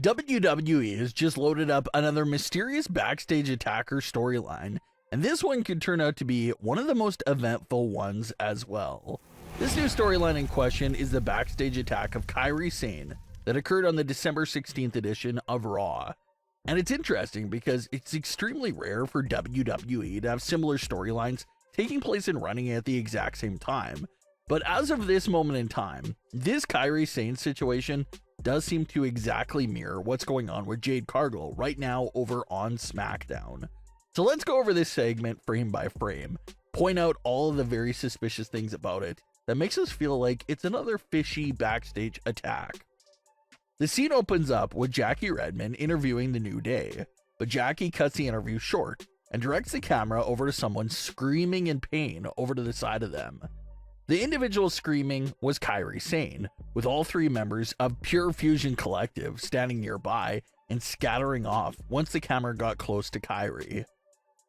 WWE has just loaded up another mysterious backstage attacker storyline, and this one could turn out to be one of the most eventful ones as well. This new storyline in question is the backstage attack of Kairi Sane that occurred on the December 16th edition of Raw. And it's interesting because it's extremely rare for WWE to have similar storylines taking place and running at the exact same time. But as of this moment in time, this Kairi Sane situation does seem to exactly mirror what's going on with Jade Cargill right now over on Smackdown. So let's go over this segment frame by frame, point out all of the very suspicious things about it that makes us feel like it's another fishy backstage attack. The scene opens up with Jackie Redmond interviewing the New Day, but Jackie cuts the interview short and directs the camera over to someone screaming in pain over to the side of them. The individual screaming was Kairi Sane, with all three members of Pure Fusion Collective standing nearby and scattering off once the camera got close to Kairi.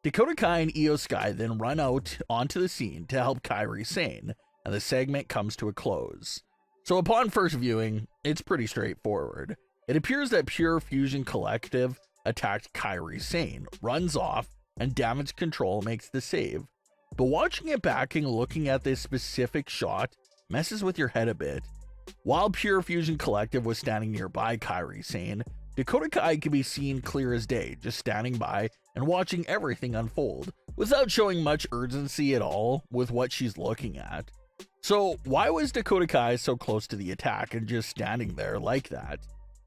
Dakota Kai and Io Sky then run out onto the scene to help Kairi Sane, and the segment comes to a close. So upon first viewing, it's pretty straightforward. It appears that Pure Fusion Collective attacked Kairi Sane, runs off, and Damage CTRL makes the save. But watching it back and looking at this specific shot messes with your head a bit. While Pure Fusion Collective was standing nearby Kairi Sane, Dakota Kai can be seen clear as day, just standing by and watching everything unfold, without showing much urgency at all with what she's looking at. So why was Dakota Kai so close to the attack and just standing there like that?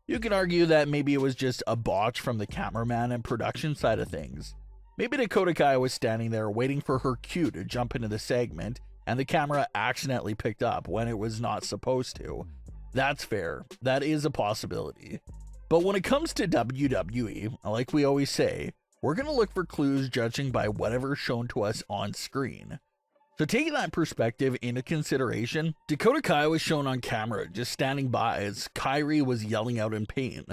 You can argue that maybe it was just a botch from the cameraman and production side of things. Maybe Dakota Kai was standing there waiting for her cue to jump into the segment, and the camera accidentally picked up when it was not supposed to. That's fair. That is a possibility. But when it comes to WWE, like we always say, we're going to look for clues judging by whatever's shown to us on screen. So taking that perspective into consideration, Dakota Kai was shown on camera just standing by as Kairi was yelling out in pain.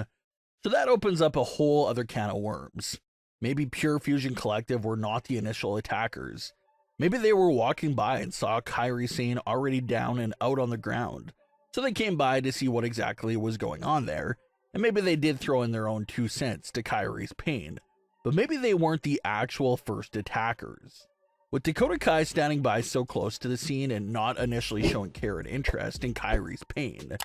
So that opens up a whole other can of worms. Maybe Pure Fusion Collective were not the initial attackers. Maybe they were walking by and saw Kairi Sane already down and out on the ground. So they came by to see what exactly was going on there, and maybe they did throw in their own 2 cents to Kairi's pain. But maybe they weren't the actual first attackers. With Dakota Kai standing by so close to the scene and not initially showing care and interest in Kairi's pain,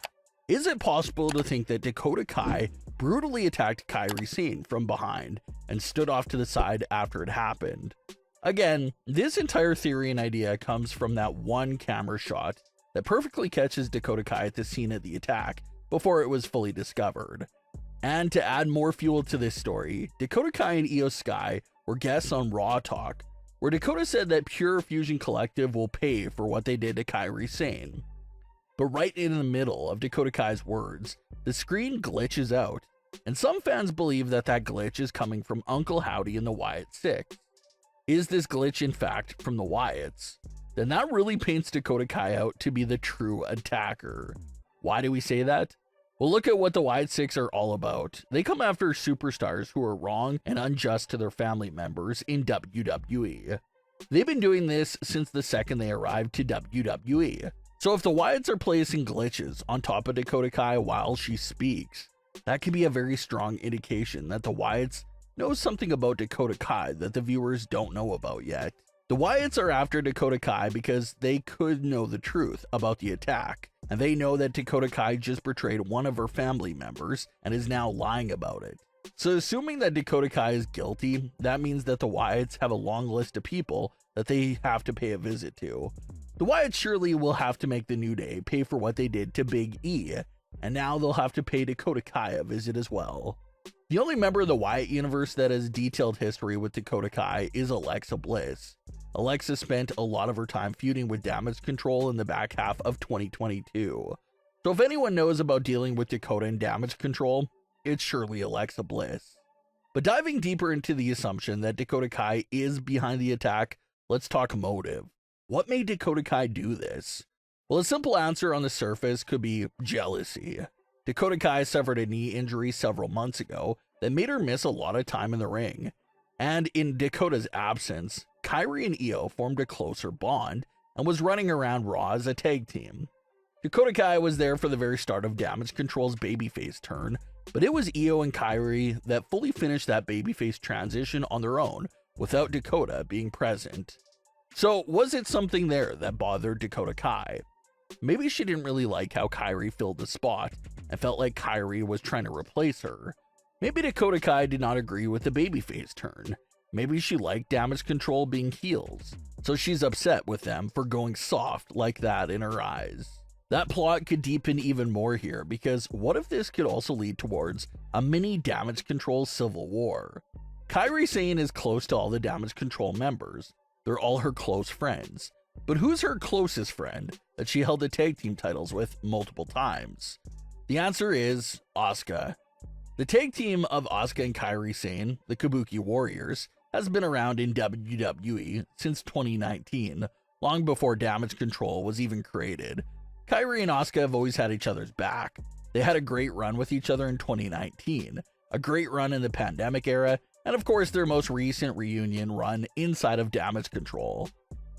is it possible to think that Dakota Kai brutally attacked Kairi Sane from behind and stood off to the side after it happened? Again, this entire theory and idea comes from that one camera shot that perfectly catches Dakota Kai at the scene of the attack before it was fully discovered. And to add more fuel to this story, Dakota Kai and Io Sky were guests on Raw Talk, where Dakota said that Pure Fusion Collective will pay for what they did to Kairi Sane. But right in the middle of Dakota Kai's words, the screen glitches out, and some fans believe that that glitch is coming from Uncle Howdy and the Wyatt Sicks. Is this glitch in fact from the Wyatts? Then that really paints Dakota Kai out to be the true attacker. Why do we say that? Well, look at what the Wyatt Sicks are all about. They come after superstars who are wrong and unjust to their family members in WWE. They've been doing this since the second they arrived to WWE. So if the Wyatts are placing glitches on top of Dakota Kai while she speaks, that can be a very strong indication that the Wyatts know something about Dakota Kai that the viewers don't know about yet. The Wyatts are after Dakota Kai because they could know the truth about the attack, and they know that Dakota Kai just betrayed one of her family members and is now lying about it. So assuming that Dakota Kai is guilty, that means that the Wyatts have a long list of people that they have to pay a visit to. The Wyatts surely will have to make the New Day pay for what they did to Big E, and now they'll have to pay Dakota Kai a visit as well. The only member of the Wyatt universe that has detailed history with Dakota Kai is Alexa Bliss. Alexa spent a lot of her time feuding with Damage CTRL in the back half of 2022. So if anyone knows about dealing with Dakota and Damage CTRL, it's surely Alexa Bliss. But diving deeper into the assumption that Dakota Kai is behind the attack, let's talk motive. What made Dakota Kai do this? Well, a simple answer on the surface could be jealousy. Dakota Kai suffered a knee injury several months ago that made her miss a lot of time in the ring. And in Dakota's absence, Kairi and Io formed a closer bond and was running around Raw as a tag team. Dakota Kai was there for the very start of Damage CTRL's babyface turn, but it was Io and Kairi that fully finished that babyface transition on their own without Dakota being present. So was it something there that bothered Dakota Kai? Maybe she didn't really like how Kairi filled the spot and felt like Kairi was trying to replace her. Maybe Dakota Kai did not agree with the babyface turn. Maybe she liked Damage CTRL being heels, so she's upset with them for going soft like that in her eyes. That plot could deepen even more here, because what if this could also lead towards a mini Damage CTRL civil war? Kairi Sane is close to all the Damage CTRL members. They're all her close friends. But who's her closest friend that she held the tag team titles with multiple times? The answer is Asuka. The tag team of Asuka and Kairi Sane, the Kabuki Warriors, has been around in WWE since 2019, long before Damage CTRL was even created. Kairi and Asuka have always had each other's back. They had a great run with each other in 2019, a great run in the pandemic era, and of course their most recent reunion run inside of Damage CTRL.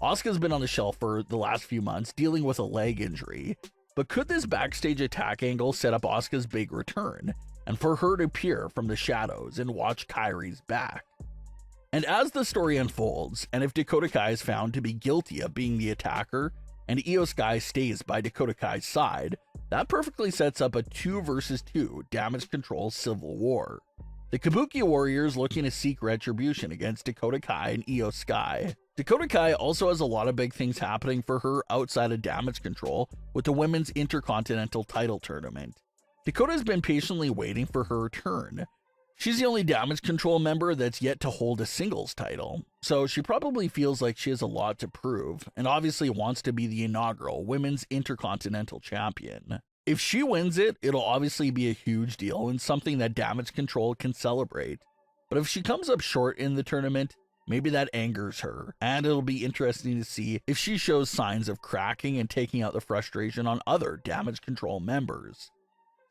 Asuka's been on the shelf for the last few months dealing with a leg injury, but could this backstage attack angle set up Asuka's big return, and for her to appear from the shadows and watch Kairi's back? And as the story unfolds, and if Dakota Kai is found to be guilty of being the attacker, and Io Sky stays by Dakota Kai's side, that perfectly sets up a 2 versus 2 Damage CTRL civil war. The Kabuki Warriors looking to seek retribution against Dakota Kai and Io Sky. Dakota Kai also has a lot of big things happening for her outside of Damage CTRL with the Women's Intercontinental title tournament. Dakota's been patiently waiting for her turn. She's the only Damage CTRL member that's yet to hold a singles title, so she probably feels like she has a lot to prove, and obviously wants to be the inaugural Women's Intercontinental Champion. If she wins it, it'll obviously be a huge deal and something that Damage CTRL can celebrate. But if she comes up short in the tournament, maybe that angers her, and it'll be interesting to see if she shows signs of cracking and taking out the frustration on other Damage CTRL members.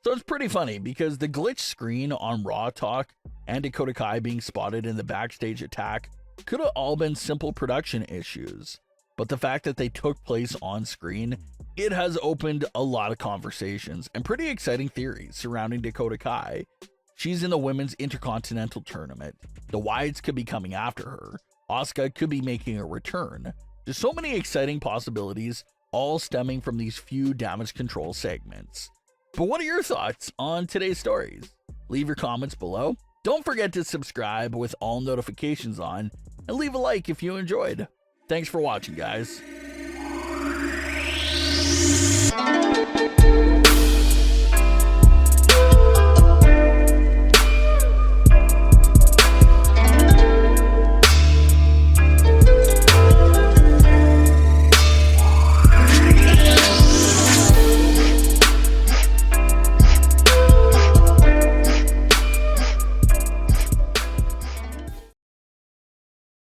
So it's pretty funny because the glitch screen on Raw Talk and Dakota Kai being spotted in the backstage attack could have all been simple production issues. But the fact that they took place on screen, it has opened a lot of conversations and pretty exciting theories surrounding Dakota Kai. She's in the Women's Intercontinental Tournament. The Wyatts could be coming after her. Asuka could be making a return. There's so many exciting possibilities, all stemming from these few Damage CTRL segments. But what are your thoughts on today's stories? Leave your comments below. Don't forget to subscribe with all notifications on, and leave a like if you enjoyed. Thanks for watching, guys.